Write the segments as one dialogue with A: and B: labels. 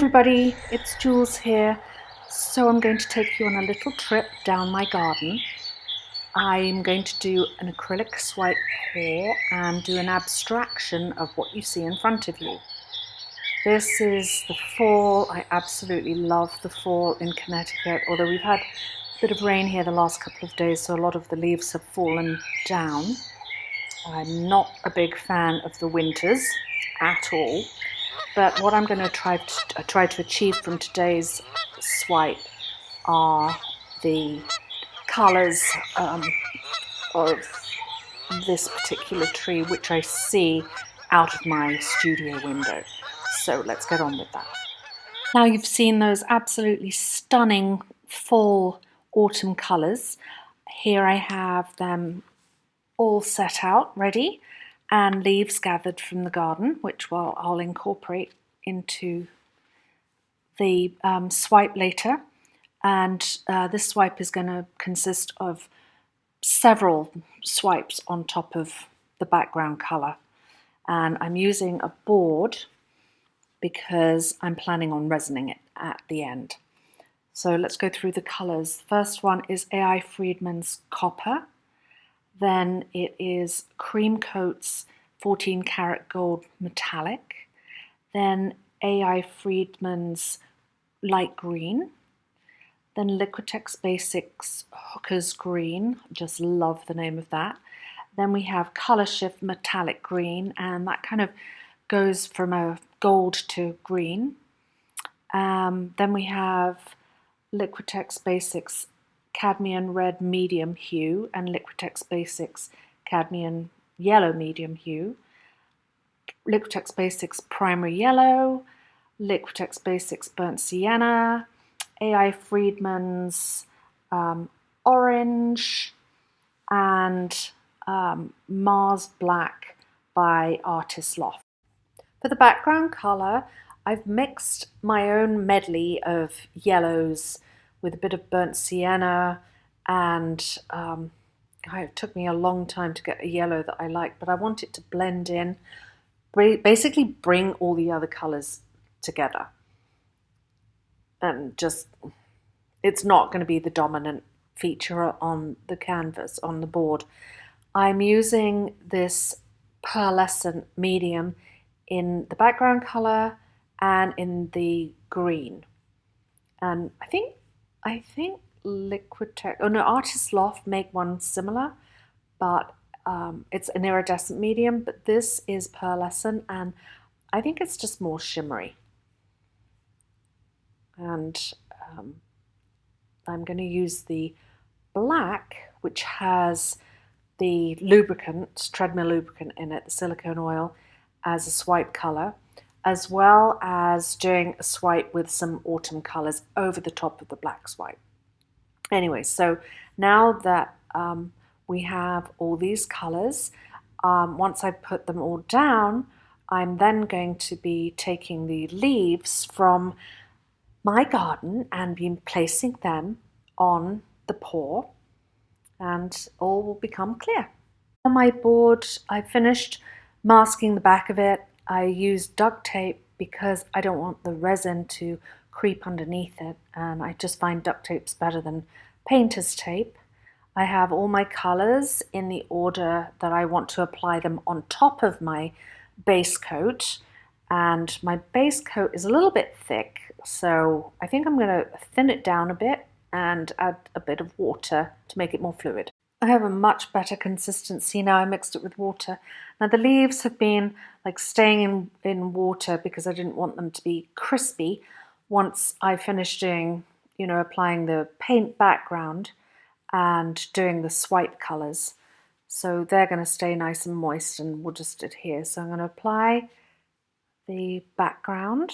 A: everybody, it's Jules here. So I'm going to take you on a little trip down my garden. I'm going to do an acrylic swipe pour and do an abstraction of what you see in front of you. This is the fall. I absolutely love the fall in Connecticut, although we've had a bit of rain here the last couple of days, so a lot of the leaves have fallen down. I'm not a big fan of the winters at all. But what I'm going to try to achieve from today's swipe are the colours of this particular tree, which I see out of my studio window. So let's get on with that. Now you've seen those absolutely stunning fall autumn colours. Here I have them all set out, ready, and leaves gathered from the garden, which I'll incorporate into the swipe later. And this swipe is going to consist of several swipes on top of the background colour. And I'm using a board because I'm planning on resining it at the end. So let's go through the colours. The first one is A.I. Freidman's Copper. Then it is Cremecoat's 14 karat gold metallic. Then A.I. Freidman's light green. Then Liquitex Basics Hooker's green. Just love the name of that. Then we have Colorshift metallic green, and that kind of goes from a gold to green. Then we have Liquitex Basics Cadmium red medium hue and Liquitex Basics Cadmium yellow medium hue, Liquitex Basics primary yellow, Liquitex Basics burnt sienna, A.I. Freidman's orange, and Mars black by Artist Loft. For the background colour, I've mixed my own medley of yellows with a bit of burnt sienna, and it took me a long time to get a yellow that I like, but I want it to blend in, basically bring all the other colours together. And just, it's not going to be the dominant feature on the canvas, on the board. I'm using this pearlescent medium in the background colour and in the green. And I think Liquitex, Artist Loft make one similar, but it's an iridescent medium, but this is pearlescent, and I think it's just more shimmery. And I'm going to use the black, which has the lubricant, Treadmill Lubricant in it, the silicone oil, as a swipe colour, as well as doing a swipe with some autumn colours over the top of the black swipe. Anyway, so now that we have all these colours, once I put them all down, I'm then going to be taking the leaves from my garden and be placing them on the pour, and all will become clear. On my board, I finished masking the back of it. I used duct tape because I don't want the resin to creep underneath it, and I just find duct tape's better than painter's tape. I have all my colours in the order that I want to apply them on top of my base coat, and my base coat is a little bit thick, so I think I'm going to thin it down a bit and add a bit of water to make it more fluid. I have a much better consistency now. I mixed it with water. Now the leaves have been like staying in water because I didn't want them to be crispy once I finished doing, applying the paint background and doing the swipe colours. So they're going to stay nice and moist and will just adhere. So I'm going to apply the background.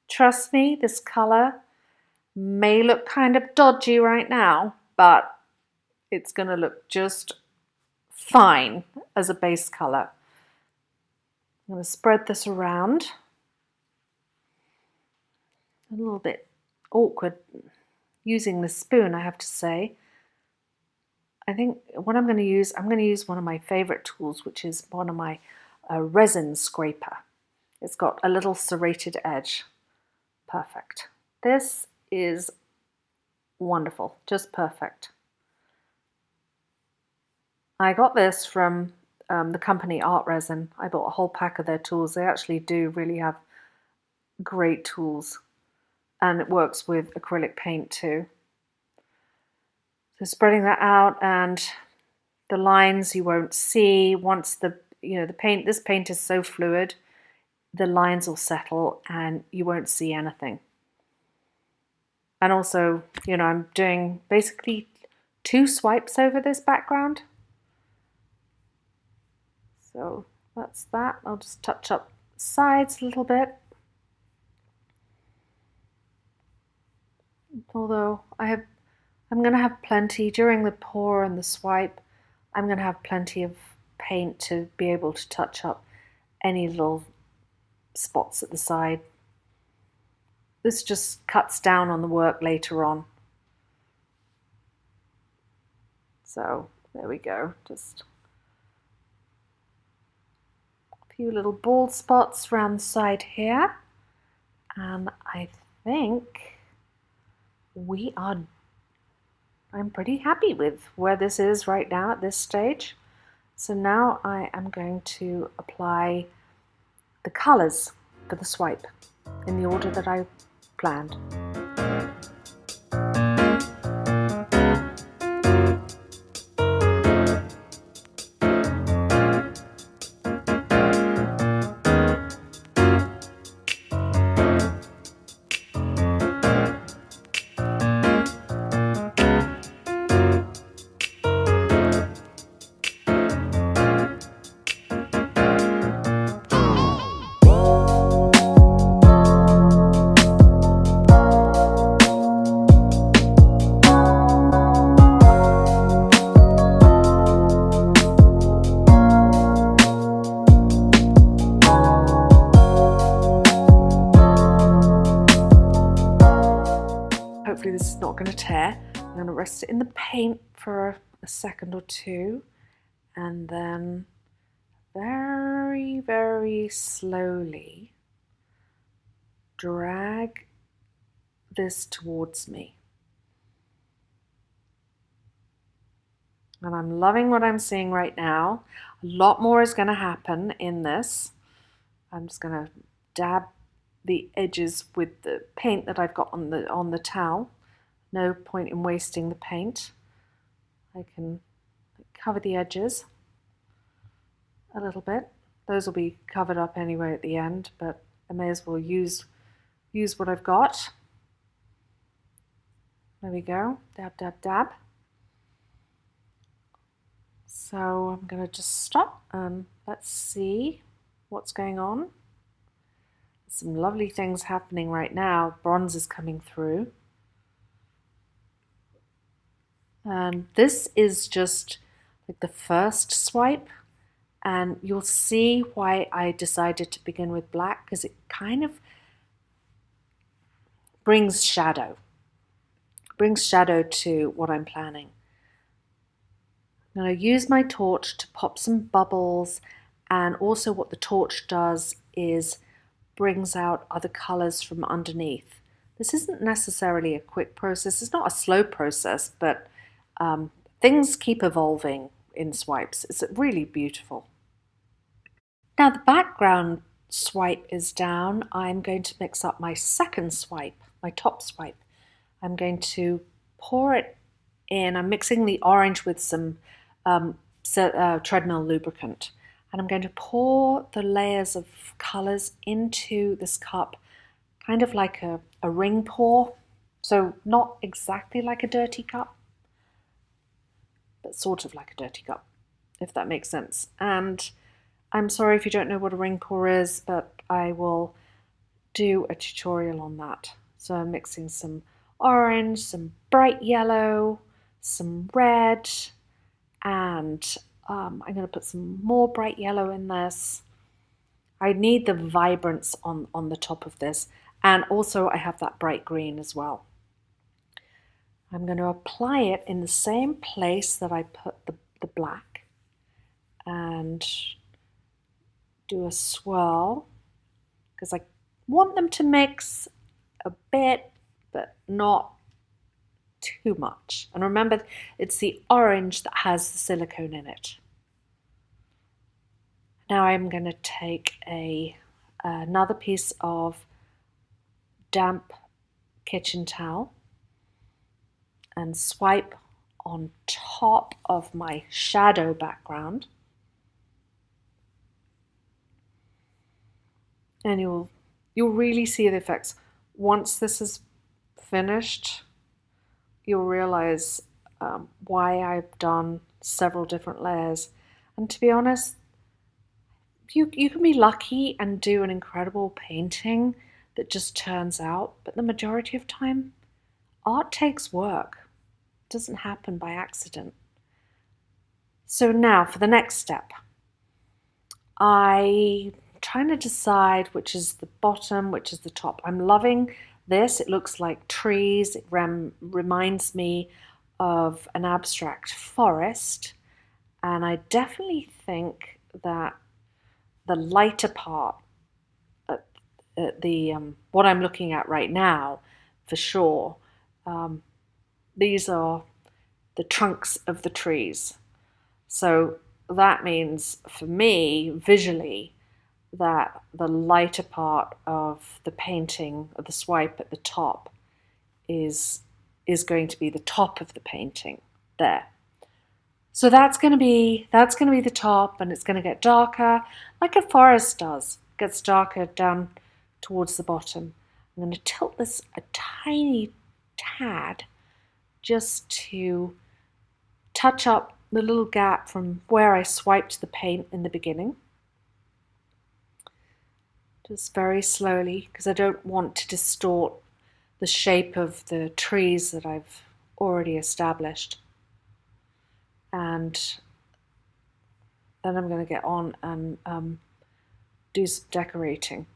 A: Trust me, this colour may look kind of dodgy right now, but it's going to look just fine as a base colour. I'm going to spread this around. A little bit awkward using the spoon, I have to say. I think what I'm going to use one of my favourite tools, which is one of my resin scraper. It's got a little serrated edge. Perfect. This is wonderful, just perfect. I got this from the company Art Resin. I bought a whole pack of their tools. They actually do really have great tools, and it works with acrylic paint too. So spreading that out, and the lines you won't see once the paint. This paint is so fluid, the lines will settle and you won't see anything. And also, I'm doing basically 2 swipes over this background. So that's that. I'll just touch up the sides a little bit. Although I'm going to have plenty during the pour and the swipe. I'm going to have plenty of paint to be able to touch up any little spots at the side. This just cuts down on the work later on. So there we go. Just a few little bald spots around the side here. And I think I'm pretty happy with where this is right now at this stage. So now I am going to apply the colors for the swipe in the order that I planned. Hopefully this is not going to tear. I'm going to rest it in the paint for a second or two, and then very, very slowly drag this towards me. And I'm loving what I'm seeing right now. A lot more is going to happen in this. I'm just going to dab the edges with the paint that I've got on the towel. No point in wasting the paint. I can cover the edges a little bit. Those will be covered up anyway at the end, but I may as well use what I've got. There we go. Dab, dab, dab. So I'm going to just stop and let's see what's going on. Some lovely things happening right now. Bronze is coming through. And this is just like the first swipe, and you'll see why I decided to begin with black, because it kind of brings shadow to what I'm planning. I'm going to use my torch to pop some bubbles, and also what the torch does is brings out other colors from underneath. This isn't necessarily a quick process. It's not a slow process, but things keep evolving in swipes. It's really beautiful. Now the background swipe is down. I'm going to mix up my second swipe, my top swipe. I'm going to pour it in. I'm mixing the orange with some Treadmill Lubricant. And I'm going to pour the layers of colors into this cup, kind of like a ring pour. So not exactly like a dirty cup, but sort of like a dirty cup, if that makes sense. And I'm sorry if you don't know what a ring pour is, but I will do a tutorial on that. So I'm mixing some orange, some bright yellow, some red, and I'm going to put some more bright yellow in this. I need the vibrance on the top of this, and also I have that bright green as well. I'm going to apply it in the same place that I put the black and do a swirl, because I want them to mix a bit, but not too much. And remember, it's the orange that has the silicone in it. Now I'm going to take another piece of damp kitchen towel and swipe on top of my shadow background. And you'll really see the effects. Once this is finished, you'll realize why I've done several different layers. And to be honest, you can be lucky and do an incredible painting that just turns out, but the majority of time, art takes work. It doesn't happen by accident. So now for the next step, I'm trying to decide which is the bottom, which is the top. I'm loving this. It looks like trees. It reminds me of an abstract forest. And I definitely think that the lighter part, what I'm looking at right now, for sure, these are the trunks of the trees. So that means for me, visually, that the lighter part of the painting, of the swipe at the top, is going to be the top of the painting there. So that's going to be the top, and it's going to get darker, like a forest does. It gets darker down towards the bottom. I'm going to tilt this a tiny tad just to touch up the little gap from where I swiped the paint in the beginning. Just very slowly, because I don't want to distort the shape of the trees that I've already established. And then I'm going to get on and do some decorating.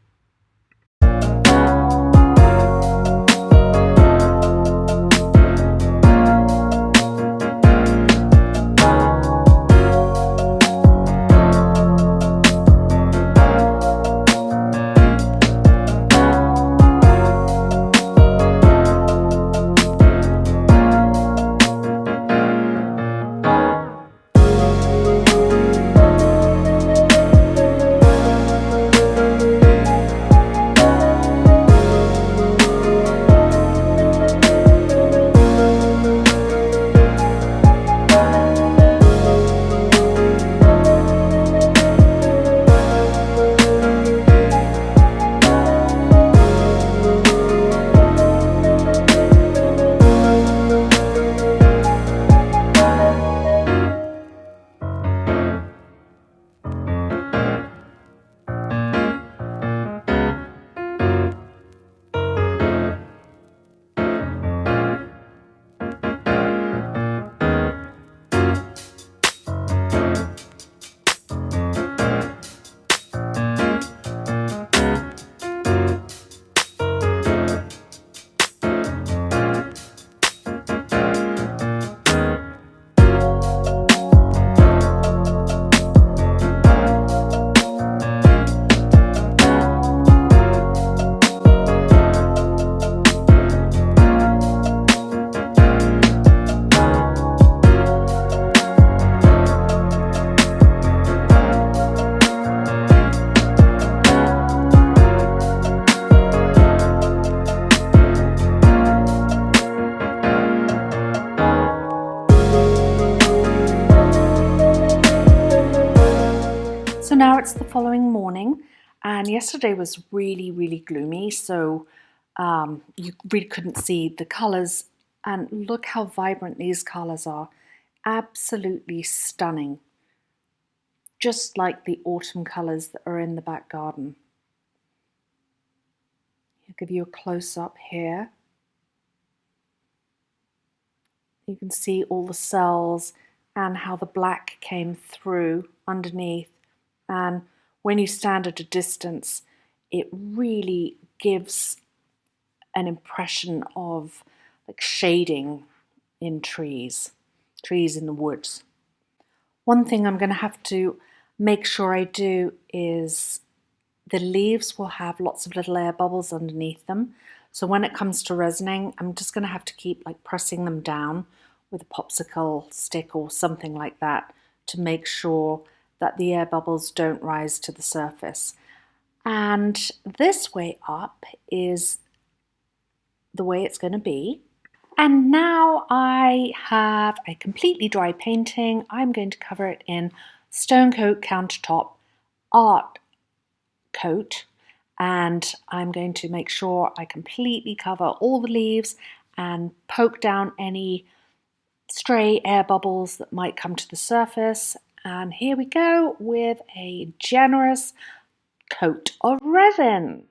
A: Now it's the following morning, and yesterday was really gloomy, so you really couldn't see the colours, and look how vibrant these colours are. Absolutely stunning, just like the autumn colours that are in the back garden. I'll give you a close-up here. You can see all the cells and how the black came through underneath. And when you stand at a distance, it really gives an impression of like shading in trees in the woods. One thing I'm going to have to make sure I do is the leaves will have lots of little air bubbles underneath them. So when it comes to resining, I'm just going to have to keep like pressing them down with a popsicle stick or something like that to make sure that the air bubbles don't rise to the surface. And this way up is the way it's going to be. And now I have a completely dry painting. I'm going to cover it in Stone Coat Countertop Art Coat, and I'm going to make sure I completely cover all the leaves and poke down any stray air bubbles that might come to the surface. And here we go with a generous coat of resin.